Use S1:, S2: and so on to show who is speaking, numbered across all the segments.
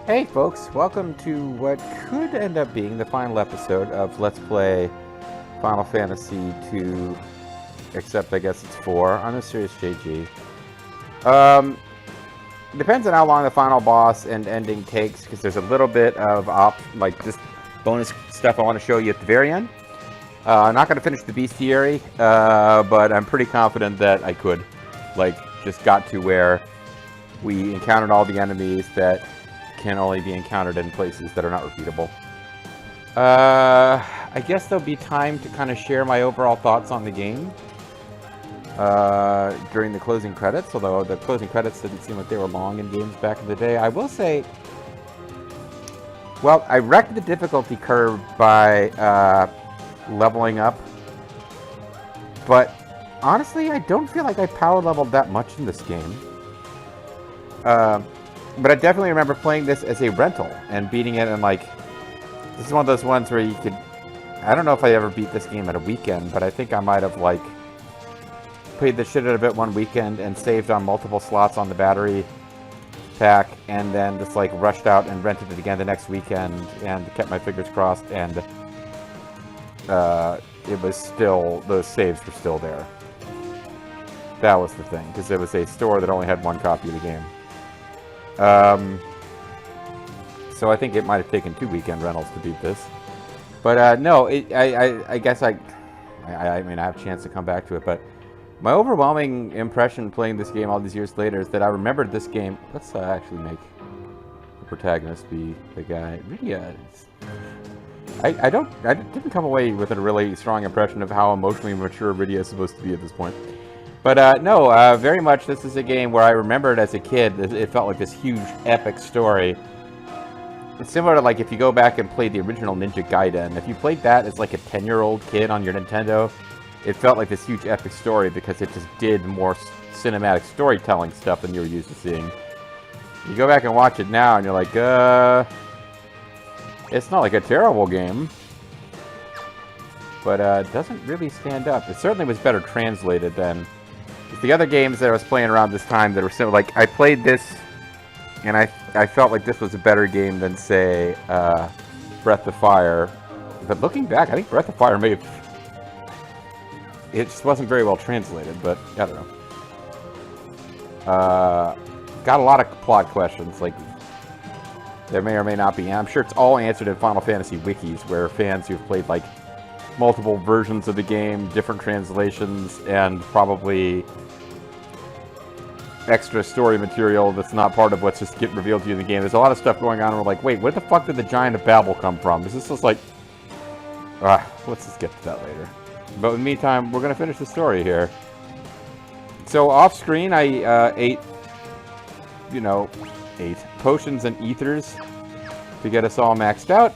S1: Hey folks, welcome to what could end up being the final episode of Let's Play Final Fantasy II, except I guess it's 4 on the Series JG. Depends on how long the final boss and ending takes, because there's a little bit of just bonus stuff I want to show you at the very end. I'm not going to finish the bestiary, but I'm pretty confident that I could. Just got to where we encountered all the enemies that can only be encountered in places that are not repeatable. I guess there'll be time to kind of share my overall thoughts on the game during the closing credits, although the closing credits didn't seem like they were long in games back in the day. I will say, well, I wrecked the difficulty curve by leveling up, but honestly, I don't feel like I power leveled that much in this game. But I definitely remember playing this as a rental and beating it, and this is one of those ones where you could, I don't know if I ever beat this game at a weekend, but I think I might have played the shit out of it one weekend and saved on multiple slots on the battery pack, and then just rushed out and rented it again the next weekend and kept my fingers crossed, and it was still, those saves were still there. That was the thing, because it was a store that only had one copy of the game. So I think it might have taken 2 weekend rentals to beat this. But no, I guess I mean, I have a chance to come back to it, but my overwhelming impression playing this game all these years later is that I remembered this game. Let's actually make the protagonist be the guy. Really, I didn't come away with a really strong impression of how emotionally mature Rydia is supposed to be at this point. But no, very much this is a game where I remembered as a kid, it felt like this huge epic story. It's similar to if you go back and play the original Ninja Gaiden. If you played that as a 10-year-old kid on your Nintendo, it felt like this huge epic story because it just did more cinematic storytelling stuff than you were used to seeing. You go back and watch it now and you're like, it's not a terrible game. But it doesn't really stand up. It certainly was better translated than the other games that I was playing around this time that were similar. I played this, and I felt like this was a better game than, say, Breath of Fire. But looking back, I think Breath of Fire may have... It just wasn't very well translated, but I don't know. Got a lot of plot questions. There may or may not be. I'm sure it's all answered in Final Fantasy wikis, where fans who've played, multiple versions of the game, different translations, and probably extra story material that's not part of what's just getting revealed to you in the game. There's a lot of stuff going on, and we're like, wait, where the fuck did the Giant of Babel come from? Is this just let's just get to that later. But in the meantime, we're going to finish the story here. So off screen, I ate potions and ethers to get us all maxed out.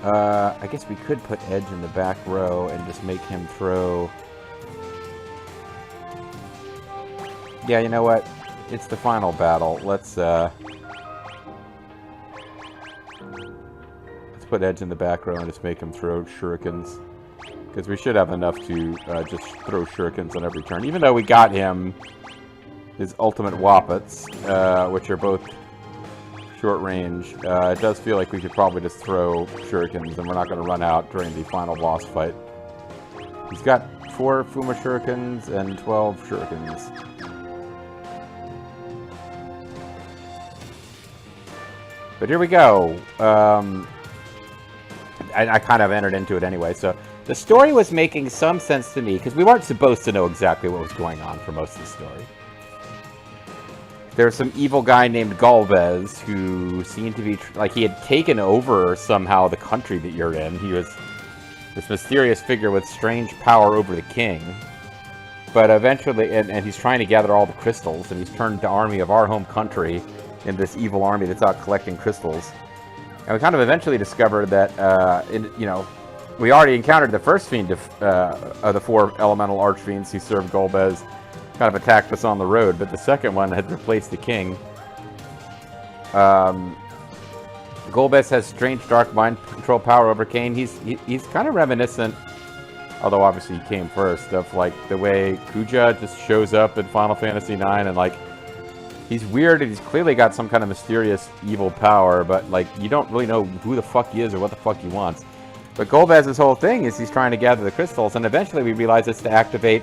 S1: I guess we could put Edge in the back row and just make him throw... Yeah, you know what? It's the final battle. Let's put Edge in the back row and just make him throw shurikens. Because we should have enough to just throw shurikens on every turn. Even though we got him his ultimate Woppets, which are both short range, it does feel like we could probably just throw shurikens and we're not going to run out during the final boss fight. He's got 4 Fuma shurikens and 12 shurikens. But here we go. I kind of entered into it anyway, so the story was making some sense to me because we weren't supposed to know exactly what was going on for most of the story. There was some evil guy named Golbez who seemed to be he had taken over somehow the country that you're in. He was this mysterious figure with strange power over the king. But eventually, and he's trying to gather all the crystals, and he's turned the army of our home country in this evil army that's out collecting crystals. And we kind of eventually discovered that, we already encountered the first fiend of the 4 elemental archfiends who served Golbez. Kind of attacked us on the road, but the second one had replaced the king. Golbez has strange dark mind control power over Kain. He's kind of reminiscent, although obviously he came first, of the way Kuja just shows up in Final Fantasy IX and He's weird and he's clearly got some kind of mysterious evil power, but like you don't really know who the fuck he is or what the fuck he wants. But Golbez's whole thing is he's trying to gather the crystals, and eventually we realize it's to activate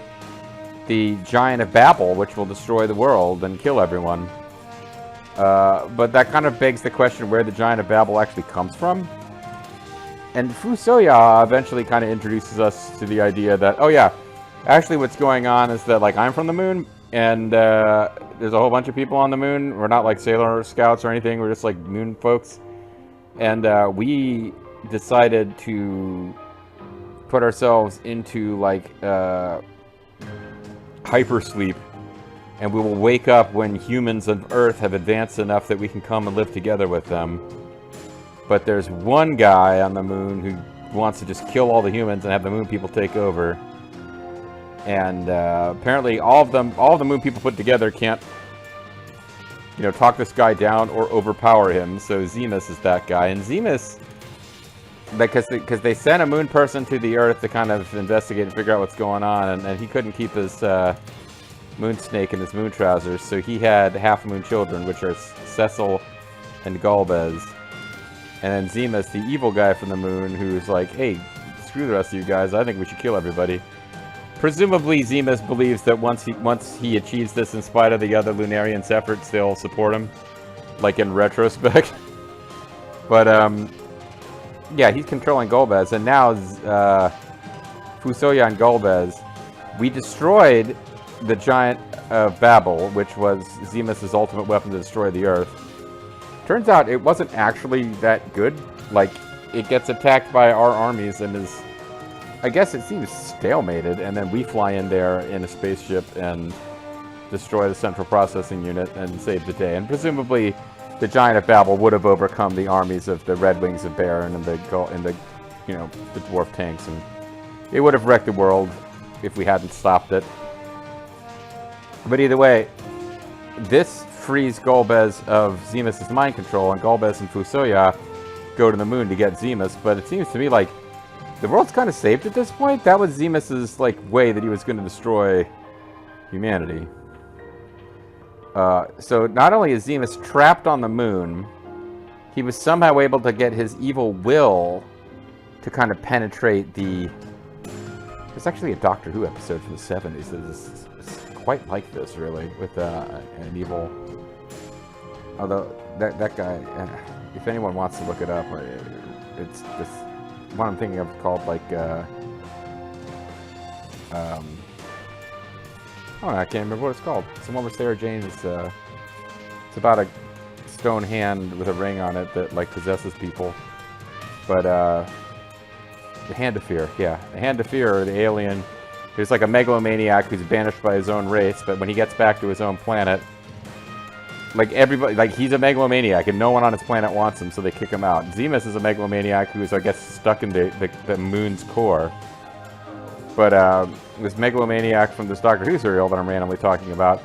S1: the Giant of Babel, which will destroy the world and kill everyone. But that kind of begs the question where the Giant of Babel actually comes from. And Fusoya eventually kind of introduces us to the idea that, oh yeah, actually what's going on is that, like, I'm from the moon, and there's a whole bunch of people on the moon. We're not like Sailor Scouts or anything, we're just like moon folks. And we decided to put ourselves into, like, hypersleep. And we will wake up when humans of Earth have advanced enough that we can come and live together with them. But there's one guy on the moon who wants to just kill all the humans and have the moon people take over. And apparently all of the moon people put together can't, you know, talk this guy down or overpower him. So Zemus is that guy. And Zemus, because they sent a moon person to the Earth to kind of investigate and figure out what's going on, and he couldn't keep his moon snake in his moon trousers, so he had half-moon children, which are Cecil and Golbez. And then Zemus, the evil guy from the moon, who's like, hey, screw the rest of you guys, I think we should kill everybody. Presumably Zemus believes that once he achieves this, in spite of the other Lunarians' efforts, they'll support him, like in retrospect. But yeah, he's controlling Golbez, and now Fusoya and Golbez, we destroyed the Giant of Babel, which was Zemus' ultimate weapon to destroy the Earth. Turns out it wasn't actually that good. Like, it gets attacked by our armies and is, I guess it seems stalemated, and then we fly in there in a spaceship and destroy the central processing unit and save the day. And presumably the Giant of Babel would have overcome the armies of the Red Wings of Baron and the you know, the dwarf tanks, and it would have wrecked the world if we hadn't stopped it. But either way, this frees Golbez of Zemus' mind control, and Golbez and Fusoya go to the moon to get Zemus. But it seems to me like the world's kind of saved at this point. That was Zemus' like way that he was going to destroy humanity. So not only is Zemus trapped on the moon, he was somehow able to get his evil will to kind of penetrate the... There's actually a Doctor Who episode from the 70s that is quite like this, really, with an evil... Although, that guy, if anyone wants to look it up, it's this one I'm thinking of called, like, oh, I can't remember what it's called. It's the one where Sarah Jane is, it's about a stone hand with a ring on it that, like, possesses people. But, the Hand of Fear, yeah. The Hand of Fear, or the alien, who's like a megalomaniac who's banished by his own race, but when he gets back to his own planet, like, everybody, like, he's a megalomaniac, and no one on his planet wants him, so they kick him out. Zemus is a megalomaniac who's, I guess, stuck in the moon's core. But, this megalomaniac from this Doctor Who serial that I'm randomly talking about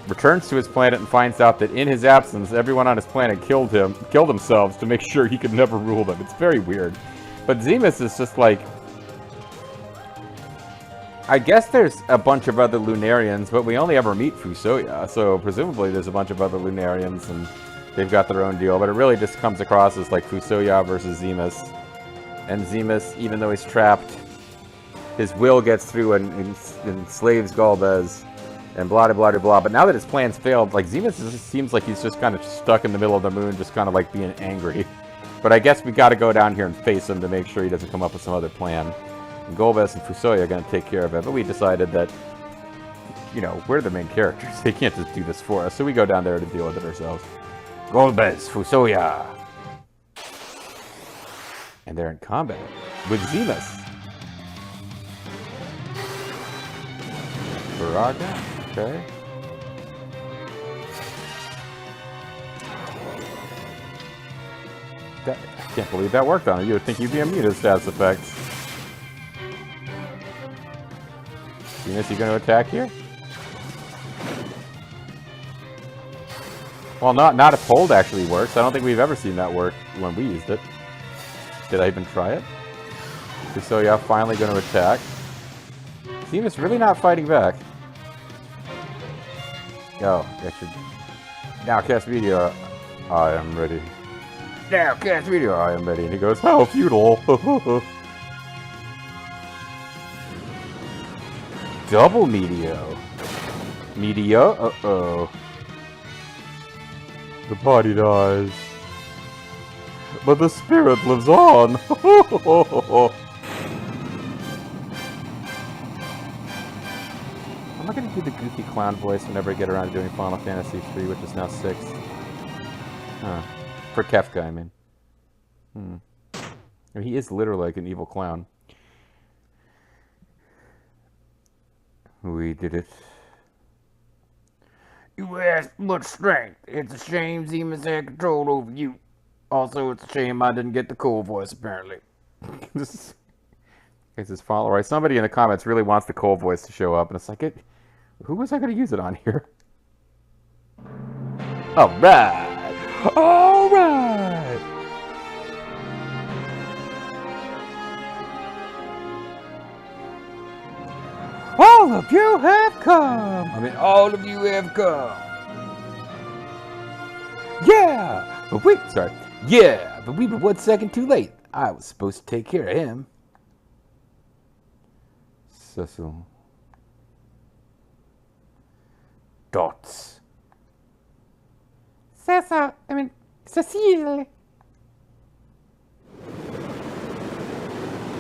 S1: returns to his planet and finds out that in his absence, everyone on his planet killed themselves to make sure he could never rule them. It's very weird. But Zemus is just like... I guess there's a bunch of other Lunarians, but we only ever meet Fusoya, so presumably there's a bunch of other Lunarians and they've got their own deal, but it really just comes across as like Fusoya versus Zemus. And Zemus, even though he's trapped, his will gets through and enslaves Golbez, and blah, blah, blah, blah. But now that his plans failed, like, Zemus seems like he's just kind of stuck in the middle of the moon, just kind of like being angry. But I guess we got to go down here and face him to make sure he doesn't come up with some other plan. And Golbez and Fusoya are going to take care of it. But we decided that, you know, we're the main characters. They can't just do this for us. So we go down there to deal with it ourselves. Golbez, Fusoya. And they're in combat with Zemus. Baraga? Okay. I can't believe that worked on it. You would think you'd be immune to status effects. Zemus, you going to attack here? Well, not if hold actually works. I don't think we've ever seen that work when we used it. Did I even try it? So yeah, finally going to attack. Zemus really not fighting back. Oh, I should Now cast meteor. I am ready. Now cast meteor. I am ready. And he goes, how futile. Double meteor. Meteor? Uh-oh. The body dies. But the spirit lives on. Am I going to do the goofy clown voice whenever I get around to doing Final Fantasy III, which is now 6? Huh. For Kefka, I mean. I mean, he is literally like an evil clown. We did it. You have much strength. It's a shame Zemus had control over you. Also, it's a shame I didn't get the cool voice, apparently. This is follower. Somebody in the comments really wants the cool voice to show up, and it's like, who was I going to use it on here? Alright! Alright! All of you have come! I mean, all of you have come! Yeah! But wait, sorry. Yeah, but we were 1 second too late. I was supposed to take care of him. Cecil. Dots. Cecil. I mean, Cecile.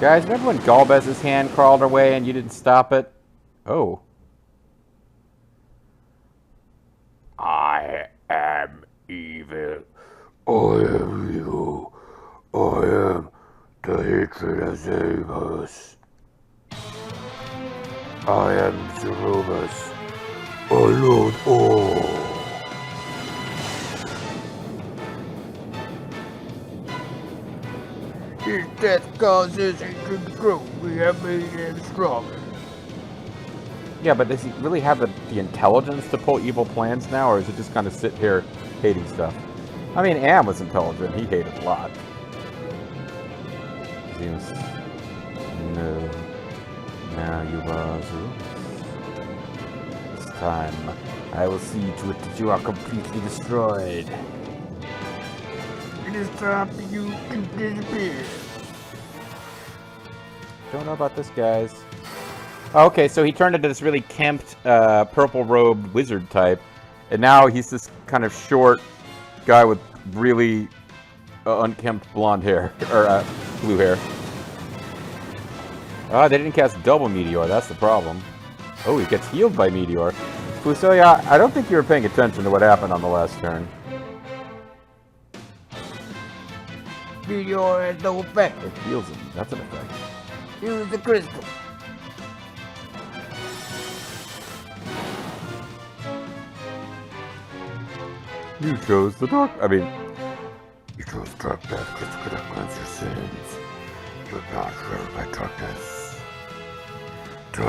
S1: Guys, remember when Galbez's hand crawled away and you didn't stop it? Oh. I am evil. I am you. I am the hatred of Zemus. I am Zeromus. I load all. His death causes hatred to grow. We have made him stronger. Yeah, but does he really have the intelligence to pull evil plans now, or is it just kind of sit here hating stuff? I mean, Am was intelligent. He hated a lot. Zeus. No. Now you are Zeus. This time, I will see to it that you are completely destroyed. It is time for you to disappear. Don't know about this, guys. Oh, okay, so he turned into this really kempt, purple-robed wizard type, and now he's this kind of short guy with really unkempt blonde hair, or blue hair. Ah, they didn't cast double meteor. That's the problem. Oh, he gets healed by meteor. Fusoya, I don't think you were paying attention to what happened on the last turn. Meteor has no effect. It heals him. That's an effect. Use the crystal. You chose the dark. I mean, you chose dark path because it could have cleansed your sins. You're not ruled by darkness. I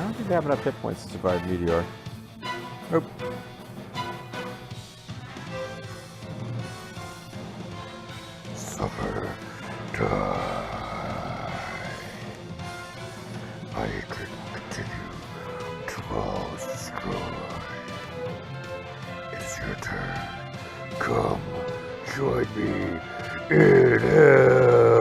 S1: don't think they have enough hit points to survive meteor. Nope. Suffer. Die. My hatred will continue to always destroy. It's your turn. Come, join me in hell.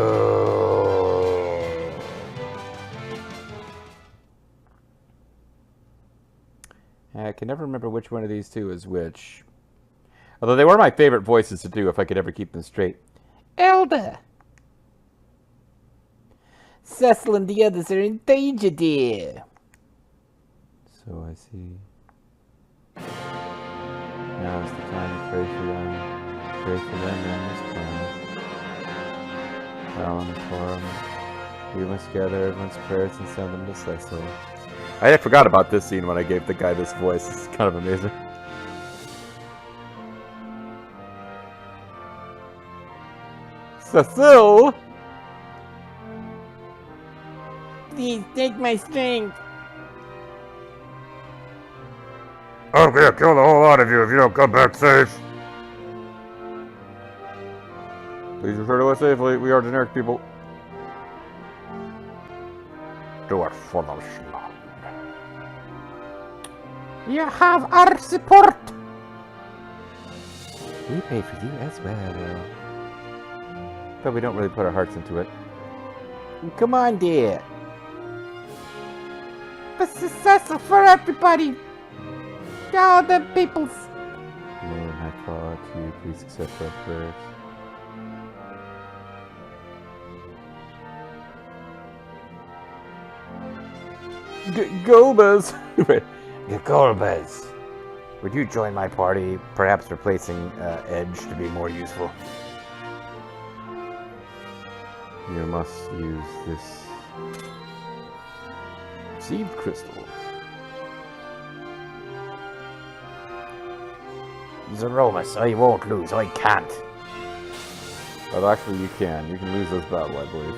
S1: I can never remember which one of these two is which. Although they were my favorite voices to do if I could ever keep them straight. Elder! Cecil and the others are in danger, dear. So I see. Now is the time to pray for them. Pray for them and this plan. Tell them for them. We must gather everyone's prayers and send them to Cecil. I forgot about this scene when I gave the guy this voice. It's kind of amazing. Cecil! Please take my strength. I'm gonna kill the whole lot of you if you don't come back safe. Please refer to us safely. We are generic people. do it for the slum.
S2: You have our support.
S1: We pay for you as well. But we don't really put our hearts into it. Come on, dear.
S2: This is successful for everybody. All the peoples.
S1: Lord, I call to you, please accept our prayers. Golbez! Golbez! Would you join my party, perhaps replacing Edge to be more useful? You must use this received crystal. Zeromus, I won't lose. I can't. But actually, you can. You can lose this battle, I believe.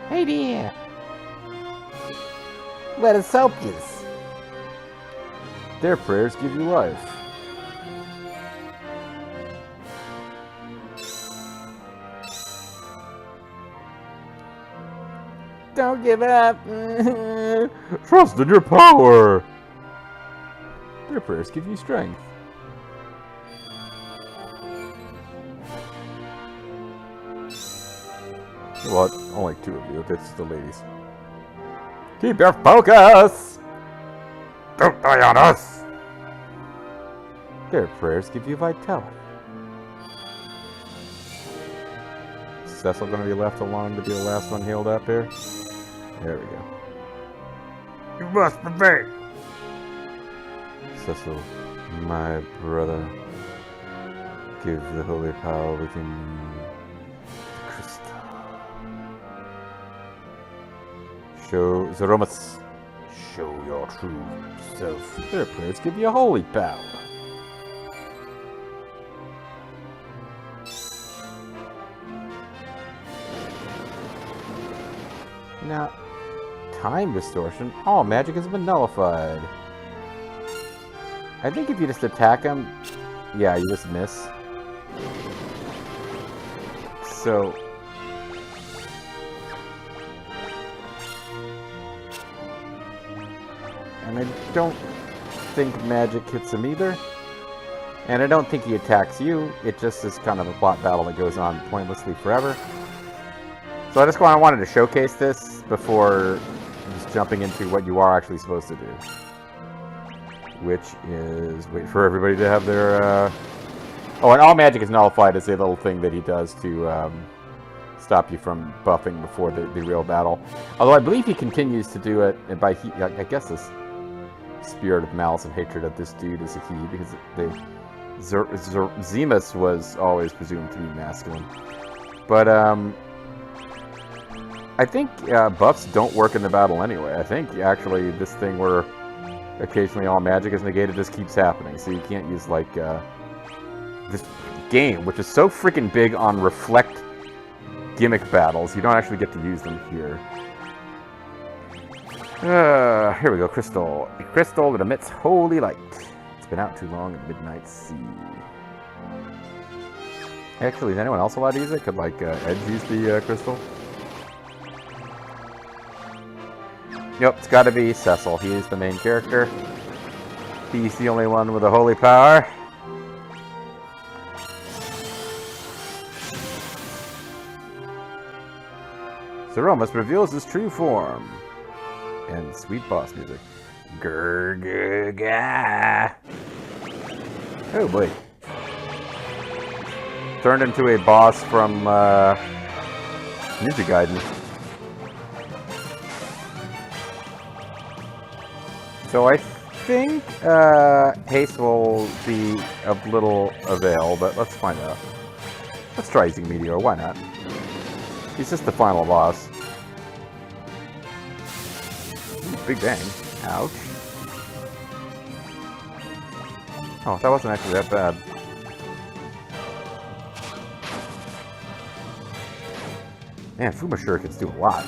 S2: Hey dear. Let us help you.
S1: Their prayers give you life.
S2: Don't give up.
S1: Trust in your power. Their prayers give you strength. Well, only two of you. That's the ladies. Keep your focus! Don't die on us! Their prayers give you vitality. Is Cecil going to be left alone to be the last one healed up here? There we go. You must prevail! Cecil, my brother, give the holy power within you the crystal. Show Zeromus. Show your true self. Their prayers give you holy power. Now, time distortion. All magic has been nullified. I think if you just attack him, yeah, you just miss. So, and I don't think magic hits him either. And I don't think he attacks you. It just is kind of a plot battle that goes on pointlessly forever. So I just wanted to showcase this before just jumping into what you are actually supposed to do. Which is wait for everybody to have their oh, and all magic is nullified is a little thing that he does to stop you from buffing before the real battle. Although I believe he continues to do it by I guess this spirit of malice and hatred of this dude is a he, because Zemus was always presumed to be masculine. But I think buffs don't work in the battle anyway. I think actually this thing where occasionally all magic is negated just keeps happening. So you can't use like this game, which is so freaking big on reflect gimmick battles. You don't actually get to use them here. Here we go, crystal. A crystal that emits holy light. It's been out too long at midnight sea. Actually, is anyone else allowed to use it? Could like Edge use the crystal? Yep, it's got to be Cecil. He's the main character. He's the only one with a holy power. Zeromus reveals his true form. And sweet boss music. Grr, grr, gah. Oh boy. Turned into a boss from Ninja Gaiden. So I think haste will be of little avail, but let's find out. Let's try using Meteor, why not? He's just the final boss. Ooh, big bang. Ouch. Oh, that wasn't actually that bad. Man, Fuma Shurikens do a lot.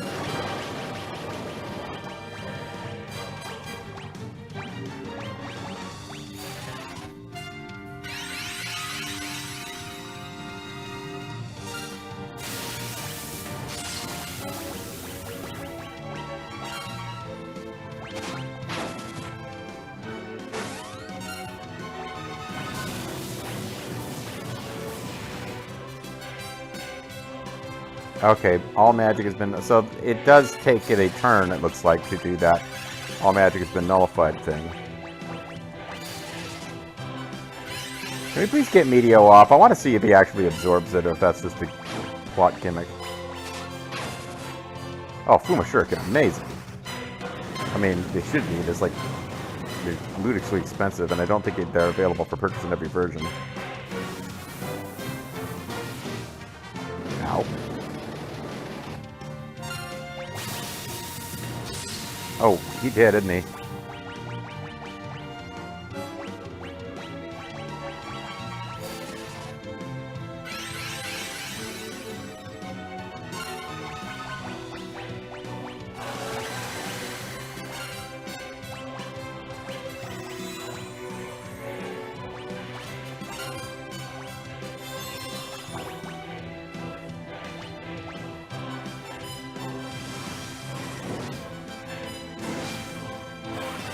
S1: Okay, all magic has been... So it does take it a turn, it looks like, to do that. All magic has been nullified thing. Can we please get Meteo off? I want to see if he actually absorbs it, or if that's just a plot gimmick. Oh, Fuma Shuriken, amazing. I mean, they should be. It's like, they're ludicrously expensive, and I don't think they're available for purchase in every version. Ow. Oh, he did, didn't he?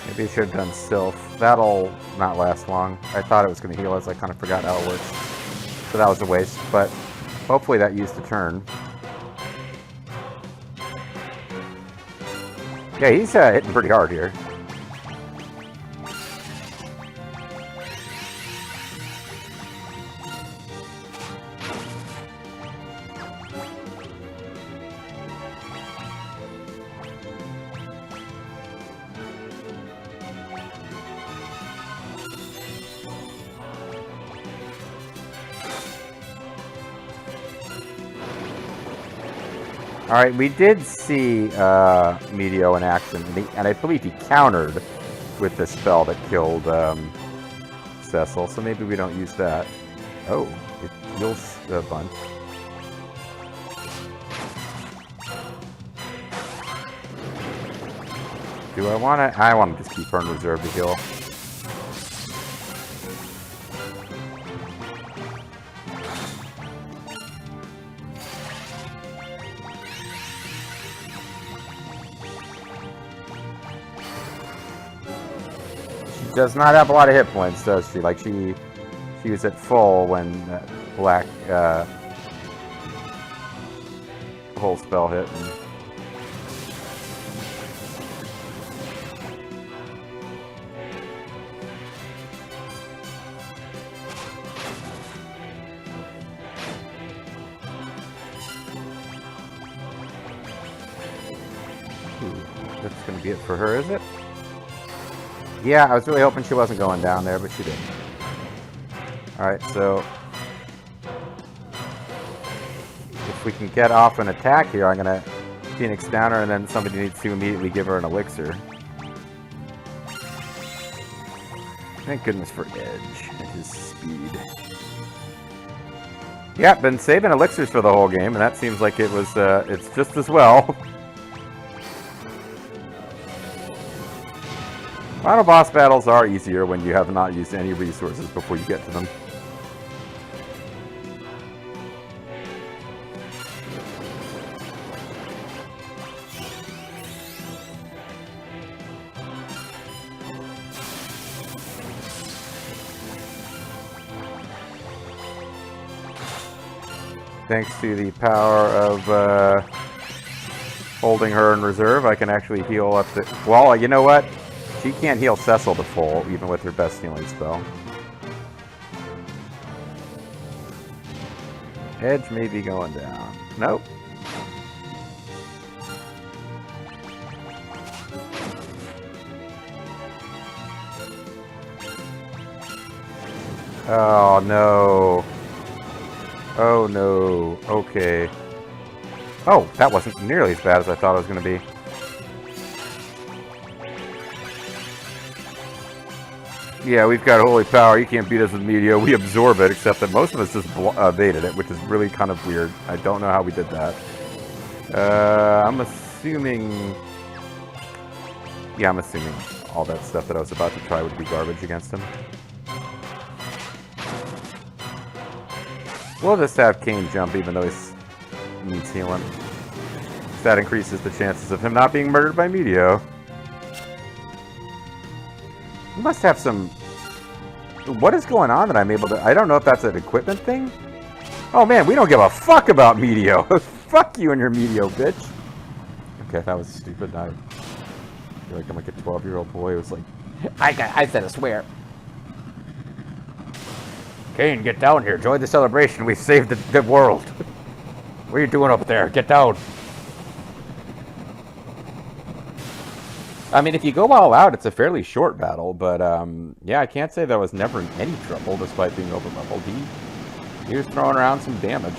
S1: Maybe I should have done Sylph. That'll not last long. I thought it was going to heal us. I kind of forgot how it works. So that was a waste, but hopefully that used a turn. Yeah, he's hitting pretty hard here. Alright, we did see Meteo in action, and I believe he countered with the spell that killed Cecil, so maybe we don't use that. Oh, it heals a bunch. Do I want to? I want to just keep her in reserve to heal. Does not have a lot of hit points, does she? Like she was at full when black whole spell hit. And... Ooh, that's gonna be it for her, is it? Yeah, I was really hoping she wasn't going down there, but she did. Alright, so... if we can get off an attack here, I'm gonna Phoenix down her, and then somebody needs to immediately give her an elixir. Thank goodness for Edge and his speed. Yeah, been saving elixirs for the whole game, and that seems like it was, it's just as well. Final boss battles are easier when you have not used any resources before you get to them. Thanks to the power of holding her in reserve, I can actually heal up the... Well, you know what? She can't heal Cecil to full, even with her best healing spell. Edge may be going down. Nope. Oh, no. Oh, no. Okay. Oh, that wasn't nearly as bad as I thought it was going to be. Yeah, we've got holy power. You can't beat us with Meteo. We absorb it, except that most of us just evaded it, which is really kind of weird. I don't know how we did that. I'm assuming... Yeah, I'm assuming all that stuff that I was about to try would be garbage against him. We'll just have Kane jump, even though he needs healing. That increases the chances of him not being murdered by Meteo. We must have some... What is going on that I'm able to... I don't know if that's an equipment thing? Oh man, we don't give a fuck about Meteo. Fuck you and your Meteo, bitch. Okay, that was stupid. I feel like I'm like a 12-year-old boy who's like, I said a swear. Kane, get down here. Join the celebration. We saved the world. What are you doing up there? Get down. I mean, if you go all out, it's a fairly short battle, but yeah, I can't say there was never any trouble despite being over leveled. He was throwing around some damage.